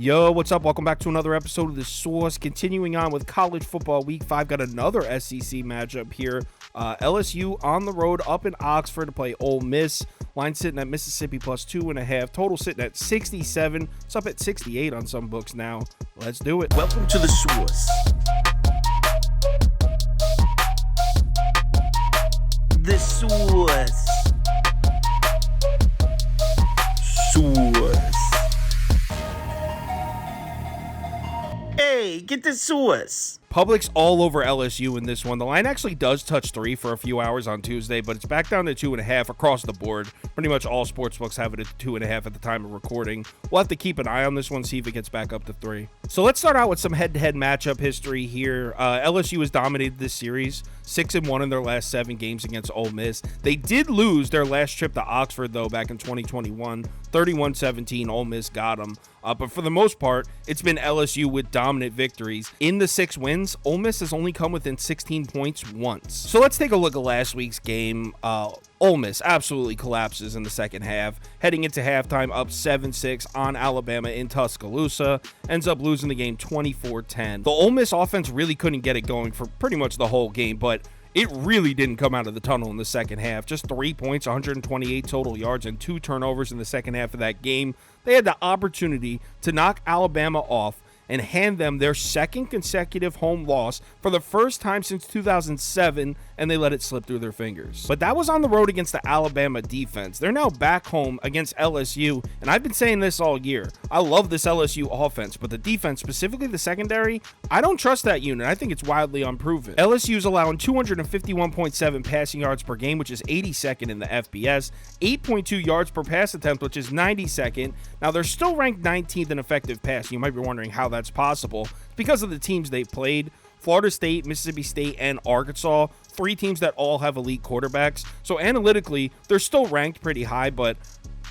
Yo, what's up? Welcome back to another episode of The Source. Continuing on with college football week 5, got another SEC matchup here. LSU on the road up in Oxford to play Ole Miss. Line sitting at Mississippi plus 2.5. Total sitting at 67. It's up at 68 on some books now. Let's do it. Welcome to The Source. The Source. Source. Hey, get the Source. Public's all over LSU in this one. The line actually does touch 3 for a few hours on Tuesday, but it's back down to 2.5 across the board. Pretty much all sportsbooks have it at 2.5 at the time of recording. We'll have to keep an eye on this one, see if it gets back up to 3. So let's start out with some head-to-head matchup history here. LSU has dominated this series, 6-1 in their last 7 games against Ole Miss. They did lose their last trip to Oxford, though, back in 2021. 31-17, Ole Miss got them. But for the most part, it's been LSU with dominant victories. In the 6 wins, Ole Miss has only come within 16 points once. So let's take a look at last week's game. Ole Miss absolutely collapses in the second half, heading into halftime up 7-6 on Alabama in Tuscaloosa, ends up losing the game 24-10. The Ole Miss offense really couldn't get it going for pretty much the whole game, but it really didn't come out of the tunnel in the second half. Just 3 points, 128 total yards, and 2 turnovers in the second half of that game. They had the opportunity to knock Alabama off and hand them their second consecutive home loss for the first time since 2007, and they let it slip through their fingers. But that was on the road against the Alabama defense. They're now back home against LSU, and I've been saying this all year. I love this LSU offense, but the defense, specifically the secondary, I don't trust that unit. I think it's wildly unproven. LSU's allowing 251.7 passing yards per game, which is 82nd in the FBS, 8.2 yards per pass attempt, which is 92nd. Now, they're still ranked 19th in effective passing. You might be wondering how that's possible. It's because of the teams they played. Florida State, Mississippi State, and Arkansas, 3 teams that all have elite quarterbacks. So analytically, they're still ranked pretty high, but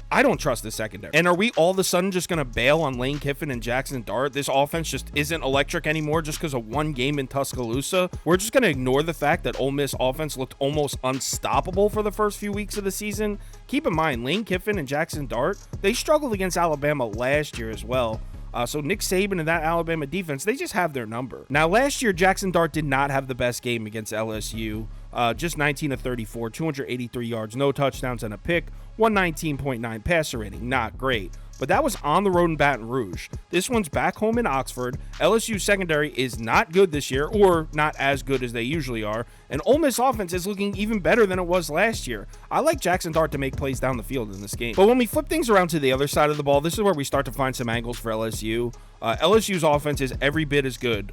I don't trust the secondary. And are we all of a sudden just going to bail on Lane Kiffin and Jackson Dart? This offense just isn't electric anymore just because of one game in Tuscaloosa? We're just going to ignore the fact that Ole Miss offense looked almost unstoppable for the first few weeks of the season? Keep in mind, Lane Kiffin and Jackson Dart, they struggled against Alabama last year as well. So Nick Saban and that Alabama defense, they just have their number. Now, last year, Jackson Dart did not have the best game against LSU. Just 19 of 34, 283 yards, no touchdowns, and a pick. 119.9 passer rating, not great. But that was on the road in Baton Rouge. This one's back home in Oxford. LSU secondary is not good this year, or not as good as they usually are. And Ole Miss offense is looking even better than it was last year. I like Jackson Dart to make plays down the field in this game. But when we flip things around to the other side of the ball, this is where we start to find some angles for LSU. LSU's offense is every bit as good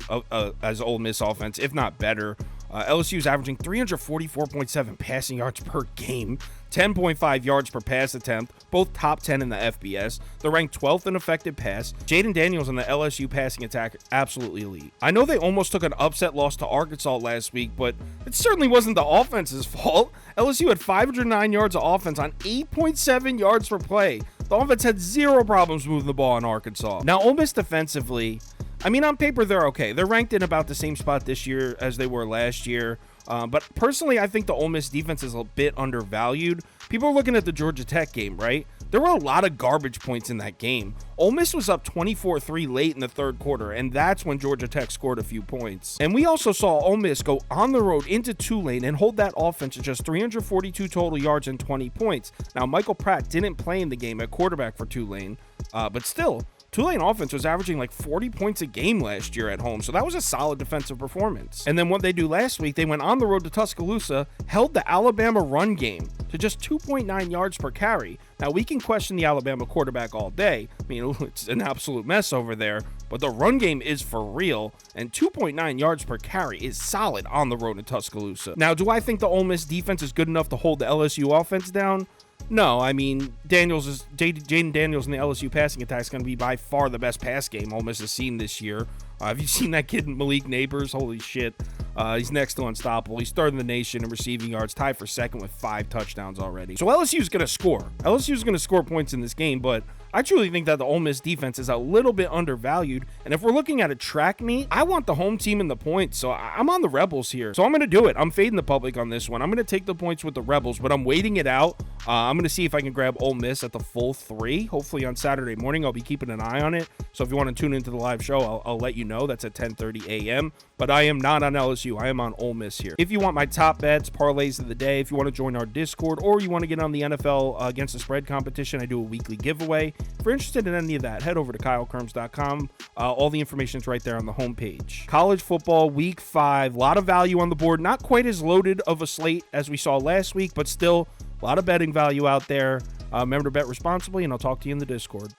as Ole Miss offense, if not better. LSU's averaging 344.7 passing yards per game, 10.5 yards per pass attempt, both top 10 in the FBS. They're ranked 12th in effective pass. Jaden Daniels in the LSU passing attack, absolutely elite. I know they almost took an upset loss to Arkansas last week, but it certainly wasn't the offense's fault. LSU had 509 yards of offense on 8.7 yards per play. The offense had 0 problems moving the ball in Arkansas. Now, Ole Miss defensively, I mean, on paper, they're okay. They're ranked in about the same spot this year as they were last year. But personally, I think the Ole Miss defense is a bit undervalued. People are looking at the Georgia Tech game, right? There were a lot of garbage points in that game. Ole Miss was up 24-3 late in the third quarter, and that's when Georgia Tech scored a few points. And we also saw Ole Miss go on the road into Tulane and hold that offense to just 342 total yards and 20 points. Now, Michael Pratt didn't play in the game at quarterback for Tulane, but still, Tulane offense was averaging like 40 points a game last year at home, so that was a solid defensive performance. And then what they do last week, they went on the road to Tuscaloosa, held the Alabama run game to just 2.9 yards per carry. Now, we can question the Alabama quarterback all day. I mean, it's an absolute mess over there, but the run game is for real, and 2.9 yards per carry is solid on the road to Tuscaloosa. Now, do I think the Ole Miss defense is good enough to hold the LSU offense down? No, I mean, Jaden Daniels in the LSU passing attack is going to be by far the best pass game Ole Miss has seen this year. Have you seen that kid, Malik Neighbors? Holy shit. He's next to unstoppable. He's third in the nation in receiving yards, tied for second with 5 touchdowns already. So LSU is going to score. LSU is going to score points in this game, but I truly think that the Ole Miss defense is a little bit undervalued. And if we're looking at a track meet, I want the home team in the points. So I'm on the Rebels here. So I'm going to do it. I'm fading the public on this one. I'm going to take the points with the Rebels, but I'm waiting it out. I'm going to see if I can grab Ole Miss at the full 3. Hopefully on Saturday morning, I'll be keeping an eye on it. So if you want to tune into the live show, I'll let you know. That's at 10:30 a.m. But I am not on LSU. I am on Ole Miss here. If you want my top bets, parlays of the day, if you want to join our Discord, or you want to get on the NFL against the spread competition, I do a weekly giveaway. If you're interested in any of that, head over to KyleKirms.com. All the information is right there on the homepage. College football week 5, a lot of value on the board. Not quite as loaded of a slate as we saw last week, but still a lot of betting value out there. Remember to bet responsibly, and I'll talk to you in the Discord.